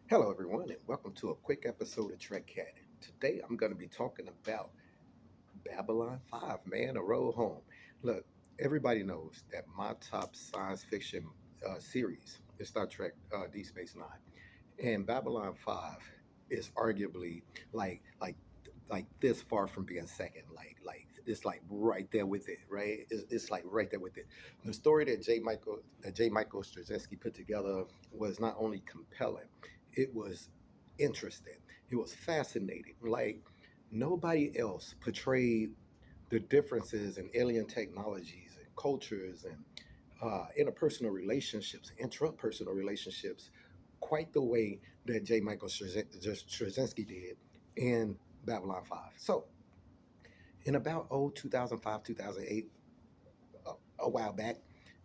Hello, everyone, and welcome to a quick episode of Trek Cat. Today, I'm going to be talking about Babylon 5, man, a road home. Look, everybody knows that my top science fiction series is Star Trek Deep Space Nine, and Babylon 5 is arguably like like this far from being second. Like it's like right there with it, right? It's like right there with it. The story that J. Michael Straczynski put together was not only compelling, it was interesting. It was fascinating. Like nobody else portrayed the differences in alien technologies and cultures and interpersonal relationships, intrapersonal relationships, quite the way that J. Michael Straczynski did in Babylon 5. So, in about 2005, 2008, a while back,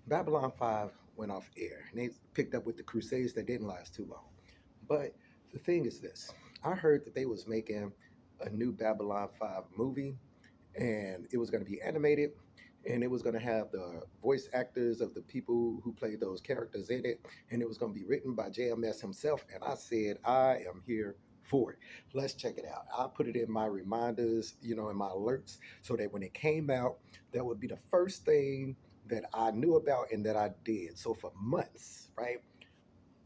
Babylon 5 went off air and they picked up with the Crusades that didn't last too long. But the thing is this, I heard that they was making a new Babylon 5 movie and it was going to be animated and it was going to have the voice actors of the people who played those characters in it, and it was going to be written by JMS himself. And I said, I am here for it. Let's check it out. I put it in my reminders, in my alerts, so that when it came out, that would be the first thing that I knew about and that I did. So for months, right,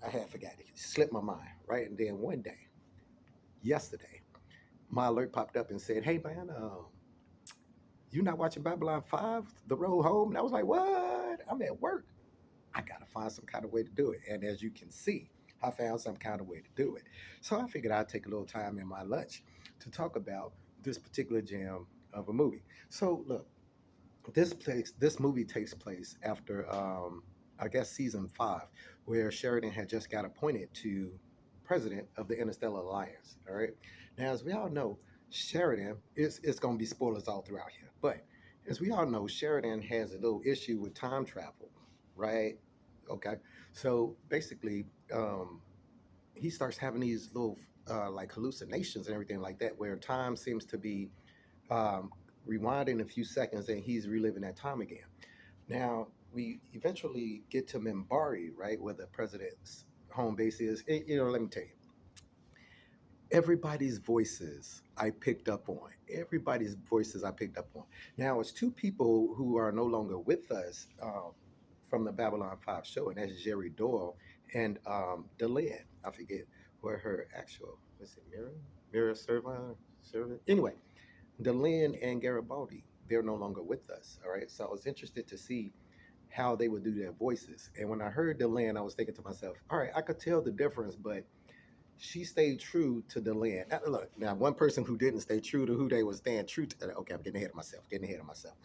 I had forgotten it. It slipped my mind, right? And then one day, yesterday, my alert popped up and said, "Hey man, you not watching Babylon 5, The Road Home?" And I was like, what? I'm at work. I got to find some kind of way to do it. And as you can see, I found some kind of way to do it. So I figured I'd take a little time in my lunch to talk about this particular gem of a movie. So look, this movie takes place after, I guess, season 5, where Sheridan had just got appointed to president of the Interstellar Alliance. All right. Now, as we all know, Sheridan is it's going to be spoilers all throughout here, but as we all know, Sheridan has a little issue with time travel, right? Okay. So basically, he starts having these little like hallucinations and everything like that, where time seems to be um, rewinding a few seconds and he's reliving that time again. Now, we eventually get to Mimbari, right, where the president's home base is. Let me tell you, everybody's voices I picked up on. Everybody's voices I picked up on. Now, it's two people who are no longer with us from the Babylon 5 show, and that's Jerry Doyle and Delenn. I forget what her actual, was it Mira? Mira Servin? Servin? Anyway, Delenn and Garibaldi, they're no longer with us. All right. So I was interested to see how they would do their voices. And when I heard Delenn, I was thinking to myself, all right, I could tell the difference, but she stayed true to Delenn. Now, look, now one person who didn't stay true to who they was staying true to. Okay, I'm getting ahead of myself. Getting ahead of myself.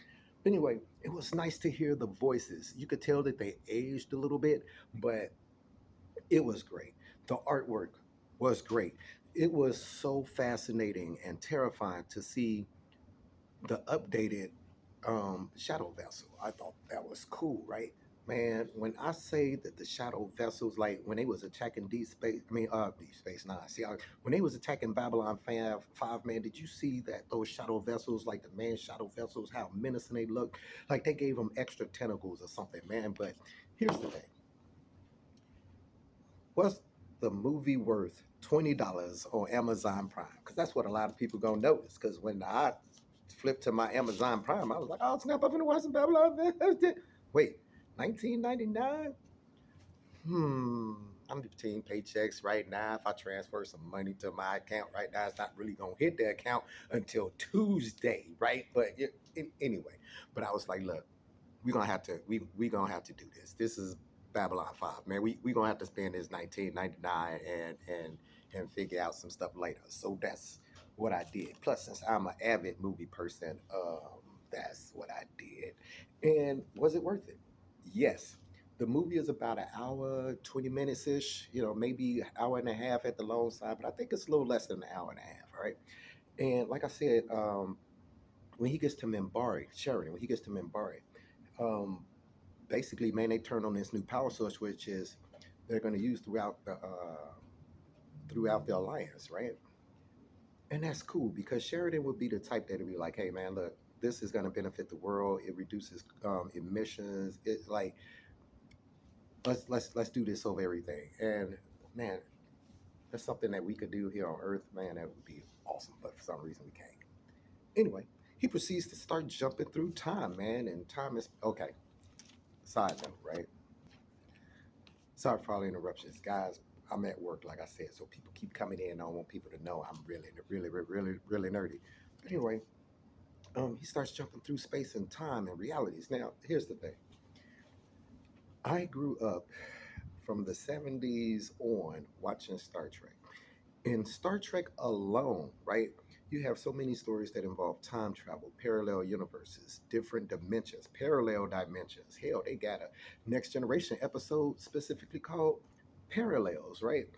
But anyway, it was nice to hear the voices. You could tell that they aged a little bit, but it was great. The artwork was great. It was so fascinating and terrifying to see the updated shadow vessel. I thought that was cool, right? Man, when I say that the shadow vessels, like when they was attacking Deep Space, Deep Space Nine. See, when they was attacking Babylon 5, man, did you see that those shadow vessels, like the man shadow vessels, how menacing they look? Like they gave them extra tentacles or something, man. But here's the thing: what's the movie worth $20 on Amazon Prime? Because that's what a lot of people gonna notice. Because when I flipped to my Amazon Prime, I was like, oh snap! I'm gonna watch some Babylon. Wait, 19.99? I'm between paychecks right now. If I transfer some money to my account right now, it's not really gonna hit the account until Tuesday, right? But anyway, but I was like, look, we gonna have to do this. This is Babylon 5, man. We gonna have to spend this 19.99 and figure out some stuff later. So that's what I did. Plus, since I'm an avid movie person, that's what I did. And was it worth it? Yes. The movie is about an hour, 20 minutes ish, maybe an hour and a half at the long side, but I think it's a little less than an hour and a half, all right? And like I said, when he gets to Mimbari, Sheridan, when he gets to Mimbari, um, basically, man, they turn on this new power source, which is they're going to use throughout the alliance, right? And that's cool because Sheridan would be the type that would be like, hey, man, look, this is going to benefit the world. It reduces emissions. It let's do this over everything. And man, That's something that we could do here on Earth, man. That would be awesome. But for some reason, we can't. Anyway, he proceeds to start jumping through time, man. And time is okay. Side note, right? Sorry for all the interruptions, guys. I'm at work, like I said, so people keep coming in. I don't want people to know I'm really nerdy. But anyway, he starts jumping through space and time and realities. Now, here's the thing. I grew up from the 70s on watching Star Trek. In Star Trek alone, right, you have so many stories that involve time travel, parallel universes, different dimensions, parallel dimensions. Hell, they got a Next Generation episode specifically called Parallels, right?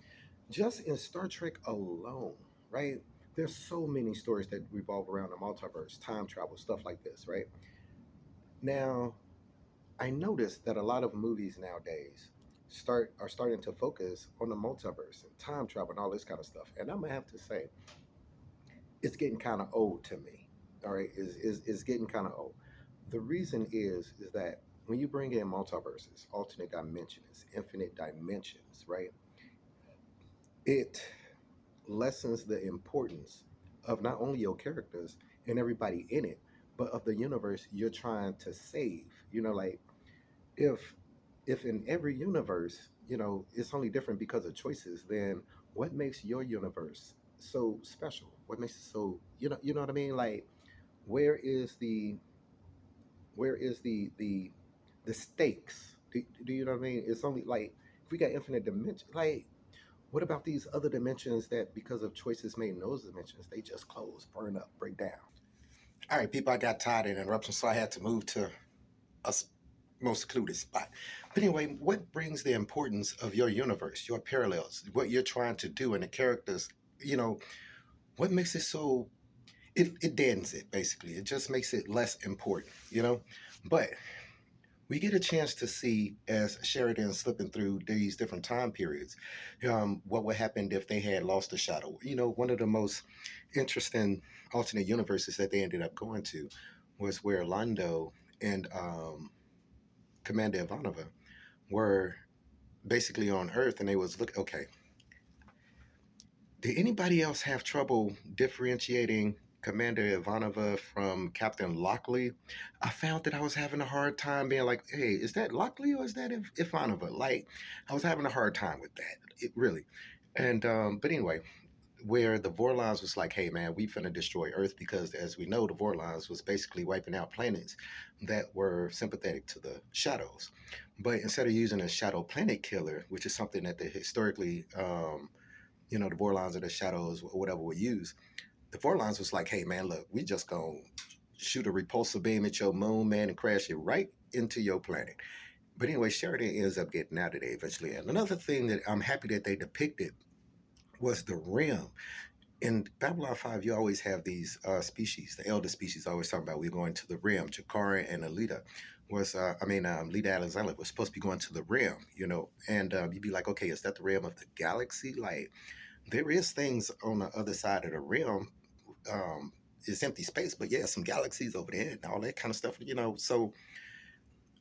Just in Star Trek alone, right? There's so many stories that revolve around the multiverse, time travel, stuff like this, right? Now, I noticed that a lot of movies nowadays starting to focus on the multiverse and time travel and all this kind of stuff. And I'm gonna have to say, it's getting kind of old to me. All right, is getting kind of old. The reason is that when you bring in multiverses, alternate dimensions, infinite dimensions, right? It lessens the importance of not only your characters and everybody in it, but of the universe you're trying to save. Like if in every universe, it's only different because of choices, then what makes your universe so special? What makes it so, you know what I mean? Like, where is the the stakes? Do you know what I mean? It's only like if we got infinite dimension, like what about these other dimensions that because of choices made in those dimensions, they just close, burn up, break down? All right, people, I got tired of interruptions, so I had to move to a most secluded spot. But anyway, what brings the importance of your universe, your parallels, what you're trying to do, and the characters, you know, what makes it so, it deadens it, basically. It just makes it less important. But we get a chance to see as Sheridan slipping through these different time periods, what would happen if they had lost the shadow. One of the most interesting alternate universes that they ended up going to was where Londo and Commander Ivanova were basically on Earth, and they was look. Okay, did anybody else have trouble differentiating Commander Ivanova from Captain Lockley? I found that I was having a hard time being like, hey, is that Lockley or is that Ivanova? Like, I was having a hard time with that. It really. And but anyway, where the Vorlons was like, hey man, we finna destroy Earth because as we know, the Vorlons was basically wiping out planets that were sympathetic to the shadows. But instead of using a shadow planet killer, which is something that they historically the Vorlons or the shadows or whatever would use, the Vorlons was like, hey man, look, we just gonna shoot a repulsor beam at your moon, man, and crash it right into your planet. But anyway, Sheridan ends up getting out of there eventually. And another thing that I'm happy that they depicted was the rim. In Babylon 5, you always have these species, the elder species always talking about we're going to the rim. Jakara and Alita Lita Alexander was supposed to be going to the rim, and you'd be like, okay, is that the rim of the galaxy? Like, there is things on the other side of the rim. It's empty space, but yeah, some galaxies over there and all that kind of stuff. So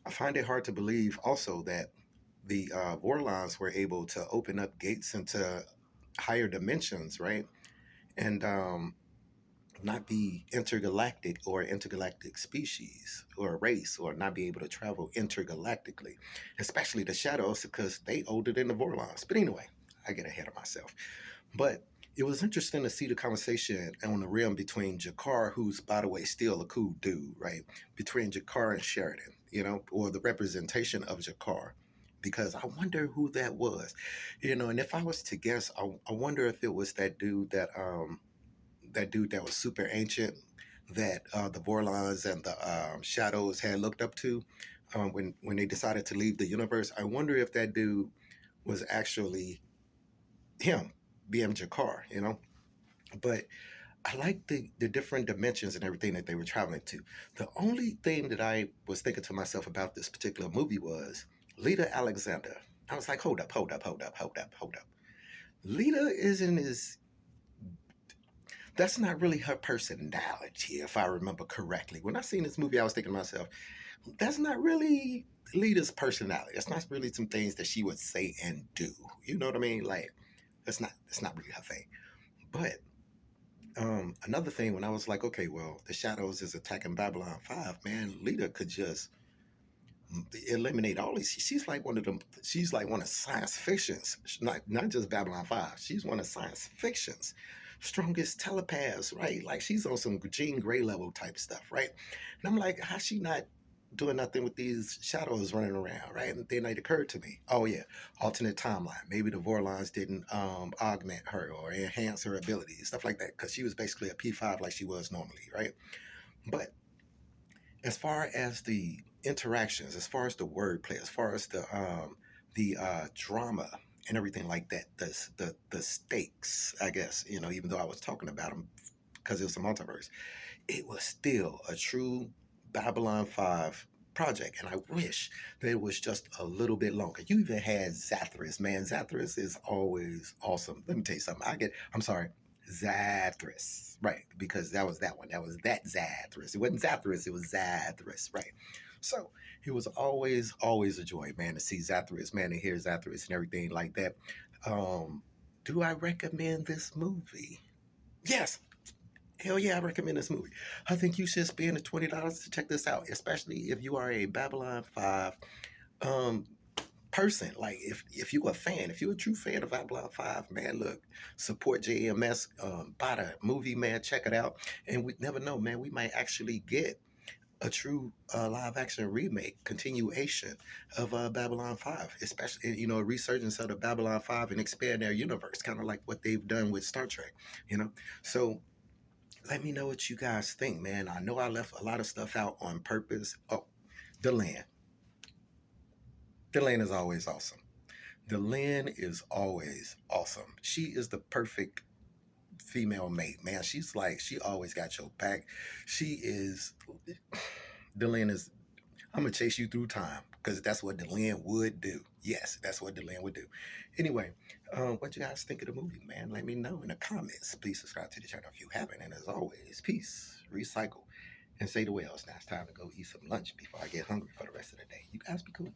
I find it hard to believe also that the Vorlons were able to open up gates into higher dimensions, right? And not be intergalactic species or a race, or not be able to travel intergalactically, especially the shadows because they older than the Vorlons. But anyway, I get ahead of myself. But it was interesting to see the conversation on the rim between Jakar, who's by the way still a cool dude, right? Between Jakar and Sheridan, or the representation of Jakar. Because I wonder who that was, and if I was to guess, I wonder if it was that dude that was super ancient that the Vorlons and the Shadows had looked up to when they decided to leave the universe. I wonder if that dude was actually him, being Jakar. But I like the different dimensions and everything that they were traveling to. The only thing that I was thinking to myself about this particular movie was Lita Alexander. I was like, hold up. Lita isn't as that's not really her personality, if I remember correctly. When I seen this movie, I was thinking to myself, that's not really Lita's personality. That's not really some things that she would say and do. You know what I mean? Like, That's not really her thing. But another thing, when I was like, okay, well, the Shadows is attacking Babylon 5, man, Lita could just eliminate all these. She's like one of them. She's like one of science fiction's, not just Babylon 5. She's one of science fiction's strongest telepaths, right? Like she's on some Jean Grey level type stuff, right? And I'm like, how's she not doing nothing with these shadows running around, right? And then it occurred to me, oh yeah, alternate timeline. Maybe the Vorlons didn't augment her or enhance her abilities, stuff like that, because she was basically a P5 like she was normally, right? But as far as the interactions, as far as the wordplay, as far as the drama and everything like that, the stakes, I guess, even though I was talking about them because it was a multiverse, it was still a true Babylon 5 project. And I wish that it was just a little bit longer. You even had Zathras, man. Zathras is always awesome. Let me tell you something. I'm sorry, Zathras. Right, because that was that one. That was that Zathras. It wasn't Zathras, it was Zathras, right. So it was always a joy, man, to see Zathras, man, to hear Zathras and everything like that. Um, do I recommend this movie? Yes, hell yeah, I recommend this movie. I think you should spend the $20 to check this out, especially if you are a Babylon 5 um person. Like if you're a fan, if you're a true fan of Babylon 5, man, look, support JMS, buy the movie, man, check it out. And we never know, man, we might actually get a true live action remake continuation of Babylon 5, especially a resurgence of the Babylon 5 and expand their universe, kind of like what they've done with Star Trek, you know. So let me know what you guys think, man. I know I left a lot of stuff out on purpose. Oh, Delenn. Delenn is always awesome. Delenn is always awesome. She is the perfect female mate, man. She's like, she always got your back. She is, Delenn is, I'm going to chase you through time because that's what Delenn would do. Yes, that's what Delenn would do. Anyway, what you guys think of the movie, man? Let me know in the comments. Please subscribe to the channel if you haven't. And as always, peace, recycle, and say the whales. Now it's time to go eat some lunch before I get hungry for the rest of the day. You guys be cool.